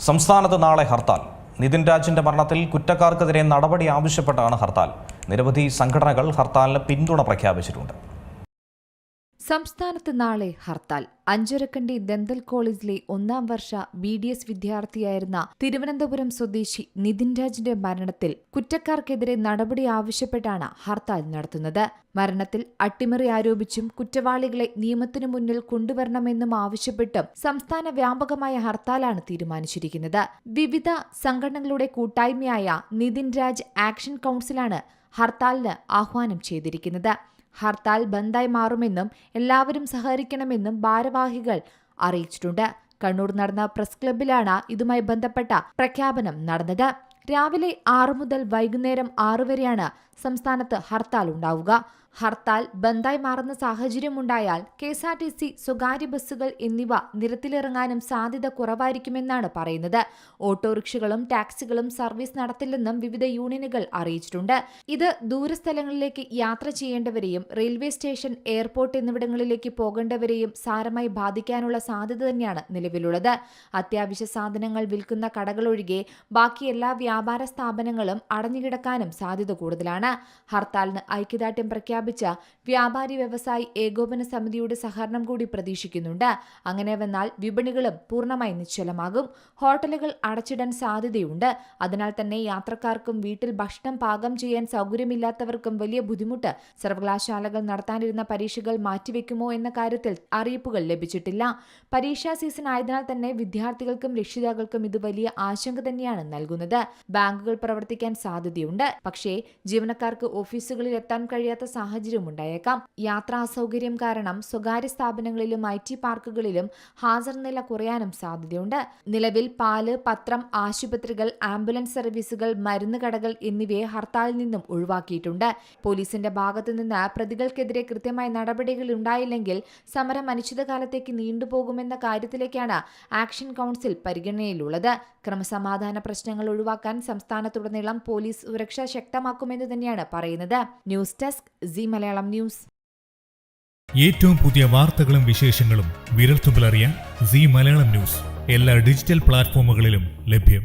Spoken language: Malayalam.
സംസ്ഥാനത്ത് നാളെ ഹർത്താൽ. നിതിൻ രാജിന്റെ മരണത്തിൽ കുറ്റക്കാർക്കെതിരെ നടപടി ആവശ്യപ്പെട്ടാണ് ഹർത്താൽ. നിരവധി സംഘടനകൾ ഹർത്താലിന് പിന്തുണ പ്രഖ്യാപിച്ചിട്ടുണ്ട്. സംസ്ഥാനത്ത് നാളെ ഹർത്താൽ. അഞ്ചരക്കണ്ടി ദന്തൽ കോളേജിലെ 1ാം വർഷ BDS വിദ്യാർത്ഥിയായിരുന്ന തിരുവനന്തപുരം സ്വദേശി നിതിൻ രാജിന്റെ മരണത്തിൽ കുറ്റക്കാർക്കെതിരെ നടപടി ആവശ്യപ്പെട്ടാണ് ഹർത്താൽ നടത്തുന്നത്. മരണത്തിൽ അട്ടിമറി ആരോപിച്ചും കുറ്റവാളികളെ നിയമത്തിനു മുന്നിൽ കൊണ്ടുവരണമെന്നും ആവശ്യപ്പെട്ടും സംസ്ഥാന വ്യാപകമായ ഹർത്താലാണ് തീരുമാനിച്ചിരിക്കുന്നത്. വിവിധ സംഘടനകളുടെ കൂട്ടായ്മയായ നിതിൻ രാജ് ആക്ഷൻ കൗൺസിലാണ് ഹർത്താലിന് ആഹ്വാനം ചെയ്തിരിക്കുന്നത്. ഹർത്താൽ ബന്ദായി മാറുമെന്നും എല്ലാവരും സഹകരിക്കണമെന്നും ഭാരവാഹികൾ അറിയിച്ചിട്ടുണ്ട്. കണ്ണൂർ നടന്ന പ്രസ് ക്ലബ്ബിലാണ് ഇതുമായി ബന്ധപ്പെട്ട പ്രഖ്യാപനം നടന്നത്. രാവിലെ 6 മുതൽ വൈകുന്നേരം 6 വരെയാണ് സംസ്ഥാനത്ത് ഹർത്താൽ ഉണ്ടാവുക. ഹർത്താൽ ബന്ദായി മാറുന്ന സാഹചര്യമുണ്ടായാൽ KSRTC, സ്വകാര്യ ബസ്സുകൾ എന്നിവ നിരത്തിലിറങ്ങാനും സാധ്യത കുറവായിരിക്കുമെന്നാണ് പറയുന്നത്. ഓട്ടോറിക്ഷകളും ടാക്സികളും സർവീസ് നടത്തില്ലെന്നും വിവിധ യൂണിയനുകൾ അറിയിച്ചിട്ടുണ്ട്. ഇത് ദൂരസ്ഥലങ്ങളിലേക്ക് യാത്ര ചെയ്യേണ്ടവരെയും റെയിൽവേ സ്റ്റേഷൻ, എയർപോർട്ട് എന്നിവിടങ്ങളിലേക്ക് പോകേണ്ടവരെയും സാരമായി ബാധിക്കാനുള്ള സാധ്യത തന്നെയാണ് നിലവിലുള്ളത്. അത്യാവശ്യ സാധനങ്ങൾ വിൽക്കുന്ന കടകളൊഴികെ ബാക്കി എല്ലാ വ്യാപാര സ്ഥാപനങ്ങളും അടഞ്ഞുകിടക്കാനും സാധ്യത കൂടുതലാണ്. ഹർത്താലിന് ഐക്യദാർഢ്യം പ്രഖ്യാപിച്ച വ്യാപാരി വ്യവസായി ഏകോപന സമിതിയുടെ സഹകരണം കൂടി പ്രതീക്ഷിക്കുന്നുണ്ട്. അങ്ങനെ വന്നാൽ വിപണികളും പൂർണ്ണമായി നിശ്ചലമാകും. ഹോട്ടലുകൾ അടച്ചിടാൻ സാധ്യതയുണ്ട്. അതിനാൽ തന്നെ യാത്രക്കാർക്കും വീട്ടിൽ ഭക്ഷണം പാകം ചെയ്യാൻ സൗകര്യമില്ലാത്തവർക്കും വലിയ ബുദ്ധിമുട്ട്. സർവകലാശാലകൾ നടത്താനിരുന്ന പരീക്ഷകൾ മാറ്റിവെക്കുമോ എന്ന കാര്യത്തിൽ അറിയിപ്പുകൾ ലഭിച്ചിട്ടില്ല. പരീക്ഷാ സീസൺ ആയതിനാൽ തന്നെ വിദ്യാർത്ഥികൾക്കും രക്ഷിതാക്കൾക്കും ഇത് വലിയ ആശങ്ക തന്നെയാണ് നൽകുന്നത്. ബാങ്കുകൾ പ്രവർത്തിക്കാൻ സാധ്യതയുണ്ട്. പക്ഷേ ജീവനക്കാർക്ക് ഓഫീസുകളിൽ എത്താൻ കഴിയാത്ത സാഹചര്യമുണ്ടായേക്കാം. യാത്രാ അസൗകര്യം കാരണം സ്വകാര്യ സ്ഥാപനങ്ങളിലും IT പാർക്കുകളിലും ഹാജർ നില കുറയാനും സാധ്യതയുണ്ട്. നിലവിൽ പാല്, പത്രം, ആശുപത്രികൾ, ആംബുലൻസ് സർവീസുകൾ, മരുന്ന് കടകൾ എന്നിവയെ ഹർത്താലിൽ നിന്നും ഒഴിവാക്കിയിട്ടുണ്ട്. പോലീസിന്റെ ഭാഗത്തുനിന്ന് പ്രതികൾക്കെതിരെ കൃത്യമായ നടപടികൾ ഉണ്ടായില്ലെങ്കിൽ സമരം അനിശ്ചിതകാലത്തേക്ക് നീണ്ടുപോകുമെന്ന കാര്യത്തിലേക്കാണ് ആക്ഷൻ കൗൺസിൽ പരിഗണനയിലുള്ളത്. ക്രമസമാധാന പ്രശ്നങ്ങൾ ഒഴിവാക്കാൻ സംസ്ഥാനത്തുടനീളം പോലീസ് സുരക്ഷ ശക്തമാക്കുമെന്ന് തന്നെയാണ് പറയുന്നത്. News desk C Malayalam news. ഏറ്റവും പുതിയ വാർത്തകളും വിശേഷങ്ങളും വിരൽത്തുമ്പിലറിയാൻ സി മലയാളം ന്യൂസ് എല്ലാ ഡിജിറ്റൽ പ്ലാറ്റ്ഫോമുകളിലും ലഭ്യം.